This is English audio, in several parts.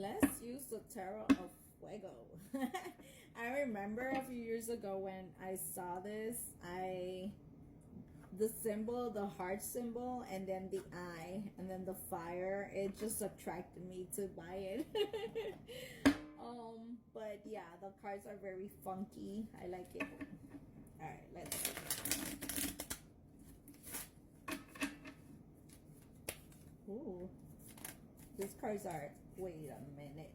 Let's use the Tarot of Fuego. I remember a few years ago when I saw this, the symbol, the heart symbol, and then the eye, and then the fire, it just attracted me to buy it. But yeah, the cards are very funky. I like it. All right, let's see. Ooh, these cards are, wait a minute.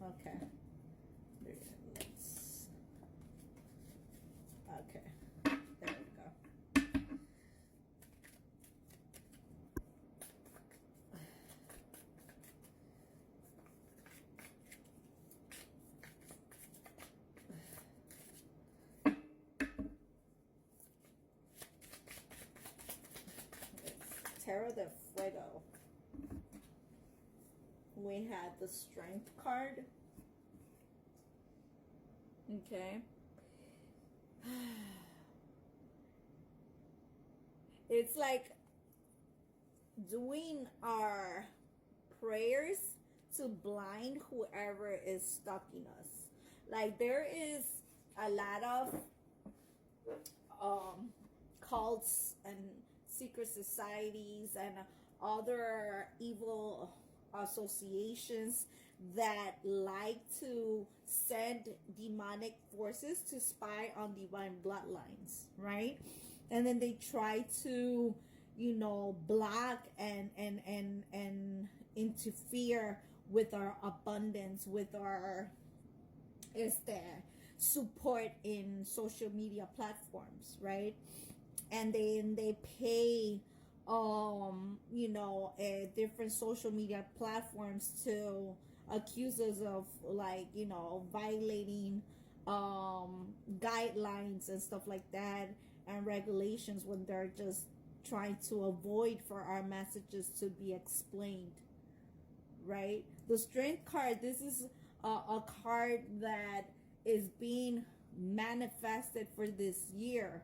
Okay. Let's, okay. There we go. Tarot de Fuego. We had the Strength card. Okay. It's like doing our prayers to blind whoever is stalking us. Like there is a lot of cults and secret societies and other evil associations that like to send demonic forces to spy on divine bloodlines, right? And then they try to, you know, block and interfere with our abundance, with our support in social media platforms, right? And then they pay you know, different social media platforms to accuse us of, like, you know, violating guidelines and stuff like that, and regulations, when they're just trying to avoid for our messages to be explained, right? The Strength card, this is a card that is being manifested for this year.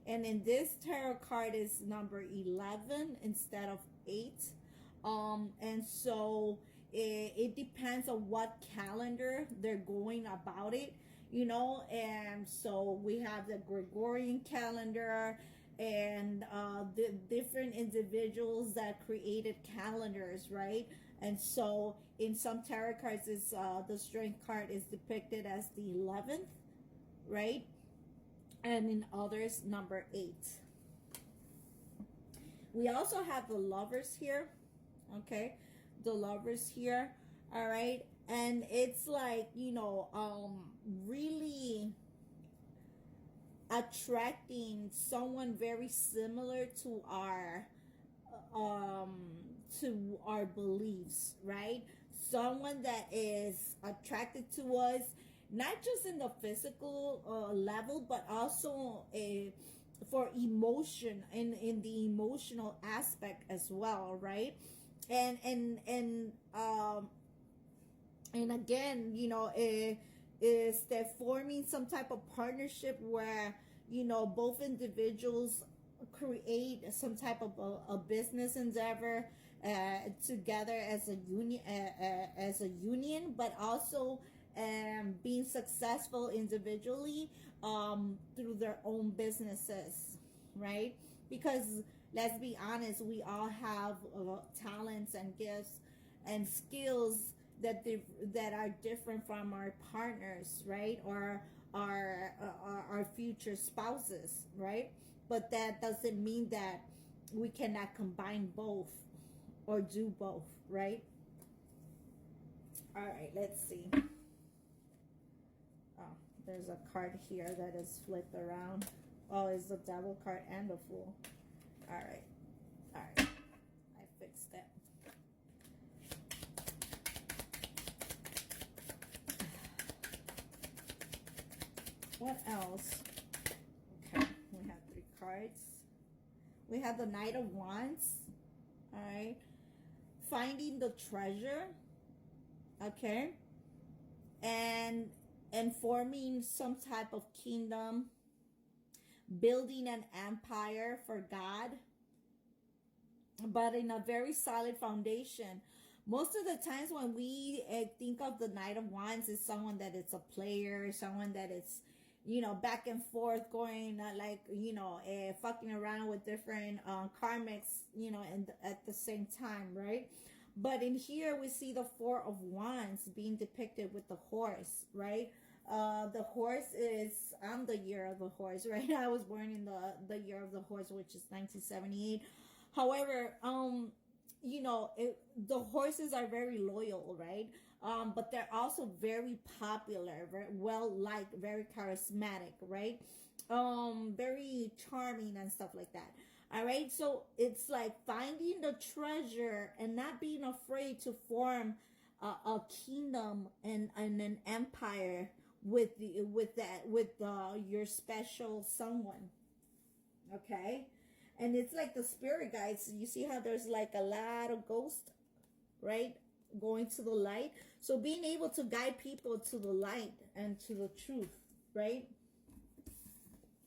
And in this tarot card is number 11 instead of 8. And so it depends on what calendar they're going about it, you know. And so we have the Gregorian calendar and the different individuals that created calendars, right? And so in some tarot cards, is the Strength card is depicted as the 11th, right? And in others, number 8. We also have the Lovers here. Okay, the Lovers here. All right, and it's like, you know, really attracting someone very similar to our beliefs, right? Someone that is attracted to us, not just in the physical level, but also for emotion, in the emotional aspect as well, right? And again, you know, is they're forming some type of partnership where, you know, both individuals create some type of a business endeavor together as a union, but also being successful individually through their own businesses, right? Because let's be honest, we all have talents and gifts and skills that are different from our partners, right? Or our future spouses, right? But that doesn't mean that we cannot combine both or do both, right? All right, let's see. Oh, there's a card here that is flipped around. Oh, it's the Devil card and the Fool. All right. All right. I fixed that. What else? Okay, we have 3 cards. We have the Knight of Wands. All right. Finding the treasure. Okay. And forming some type of kingdom, building an empire for God, but in a very solid foundation. Most of the times when we think of the Knight of Wands, is someone that it's a player, someone that it's, back and forth going, fucking around with different karmics, and at the same time, right? But in here we see the Four of Wands being depicted with the horse, right? The horse is, I'm the year of the horse, right? I was born in the year of the horse, which is 1978. However, the horses are very loyal, right? But they're also very popular, very well liked, very charismatic, right? Very charming and stuff like that. All right, so it's like finding the treasure and not being afraid to form a kingdom and an empire with your special someone. Okay, and it's like the spirit guides. You see how there's like a lot of ghosts, right? Going to the light. So being able to guide people to the light and to the truth, right?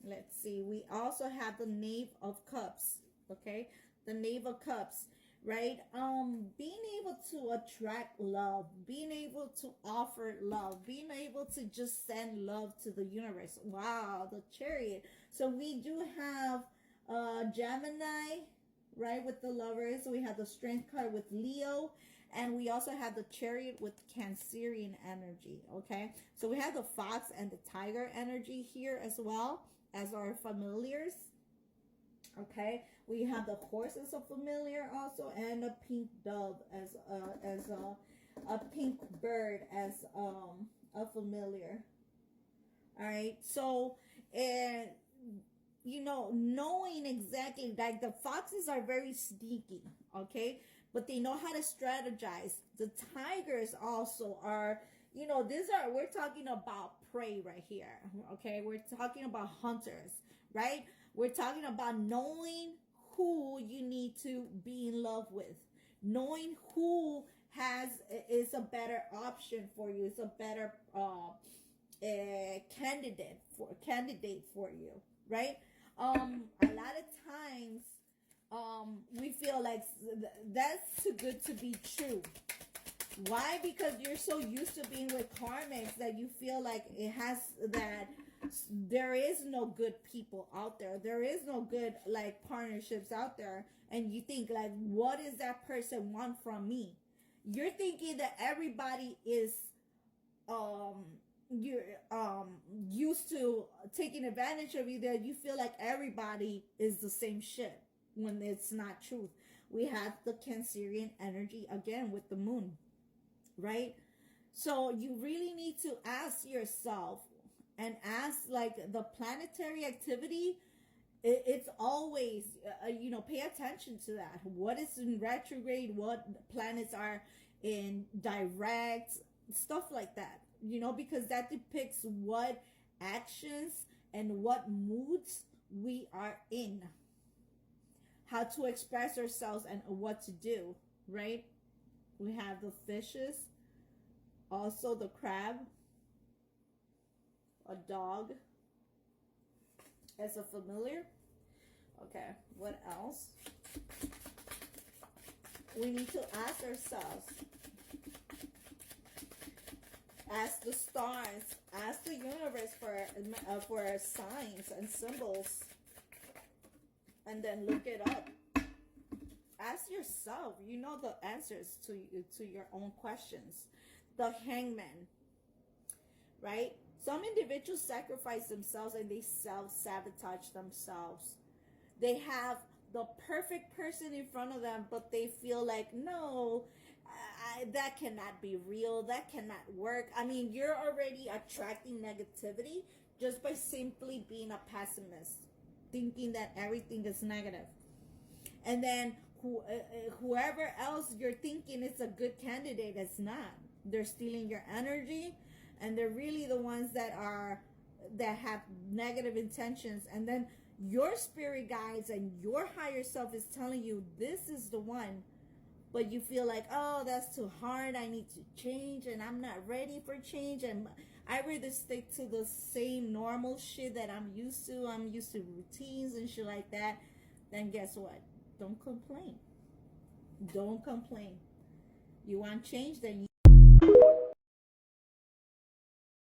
Let's see. We also have the Knave of Cups. Okay, the Knave of Cups, right? Being able to attract love, being able to offer love, being able to just send love to the universe. Wow, the Chariot. So we do have Gemini, right, with the Lovers. We have the Strength card with Leo, and we also have the Chariot with Cancerian energy. Okay, so we have the Fox and the Tiger energy here as well as our familiars. Okay, we have the horse as a familiar also, and a pink dove as a pink bird as a familiar. All right, so and knowing exactly, like the foxes are very sneaky, okay, but they know how to strategize. The tigers also are, we're talking about prey right here, okay? We're talking about hunters, right? We're talking about knowing who you need to be in love with, knowing who is a better option for you, is a better candidate for you, right? A lot of times we feel like that's too good to be true. Why? Because you're so used to being with karmics that you feel like there is no good people out there. There is no good like partnerships out there. And you think like, what does that person want from me? You're thinking that everybody is you're used to taking advantage of you, that you feel like everybody is the same shit, when it's not truth. We have the Cancerian energy again with the moon, right? So you really need to ask yourself and ask, like, the planetary activity, it's always pay attention to that. What is in retrograde, what planets are in direct, stuff like that, because that depicts what actions and what moods we are in, how to express ourselves and what to do, right? We have the fishes, also the crab, a dog as a familiar. Okay, what else? We need to ask ourselves, ask the stars, ask the universe for signs and symbols, and then look it up. Ask yourself, the answers to your own questions. The Hangman, right? Some individuals sacrifice themselves and they self-sabotage themselves. They have the perfect person in front of them, but they feel like, no, that cannot be real. That cannot work. I mean, you're already attracting negativity just by simply being a pessimist, thinking that everything is negative. And then whoever else you're thinking is a good candidate is not. They're stealing your energy, and they're really the ones that have negative intentions. And then your spirit guides and your higher self is telling you this is the one, but you feel like, oh, that's too hard, I need to change, and I'm not ready for change, and I rather stick to the same normal shit that I'm used to. I'm used to routines and shit like that. Then guess what? Don't complain. Don't complain. You want change, then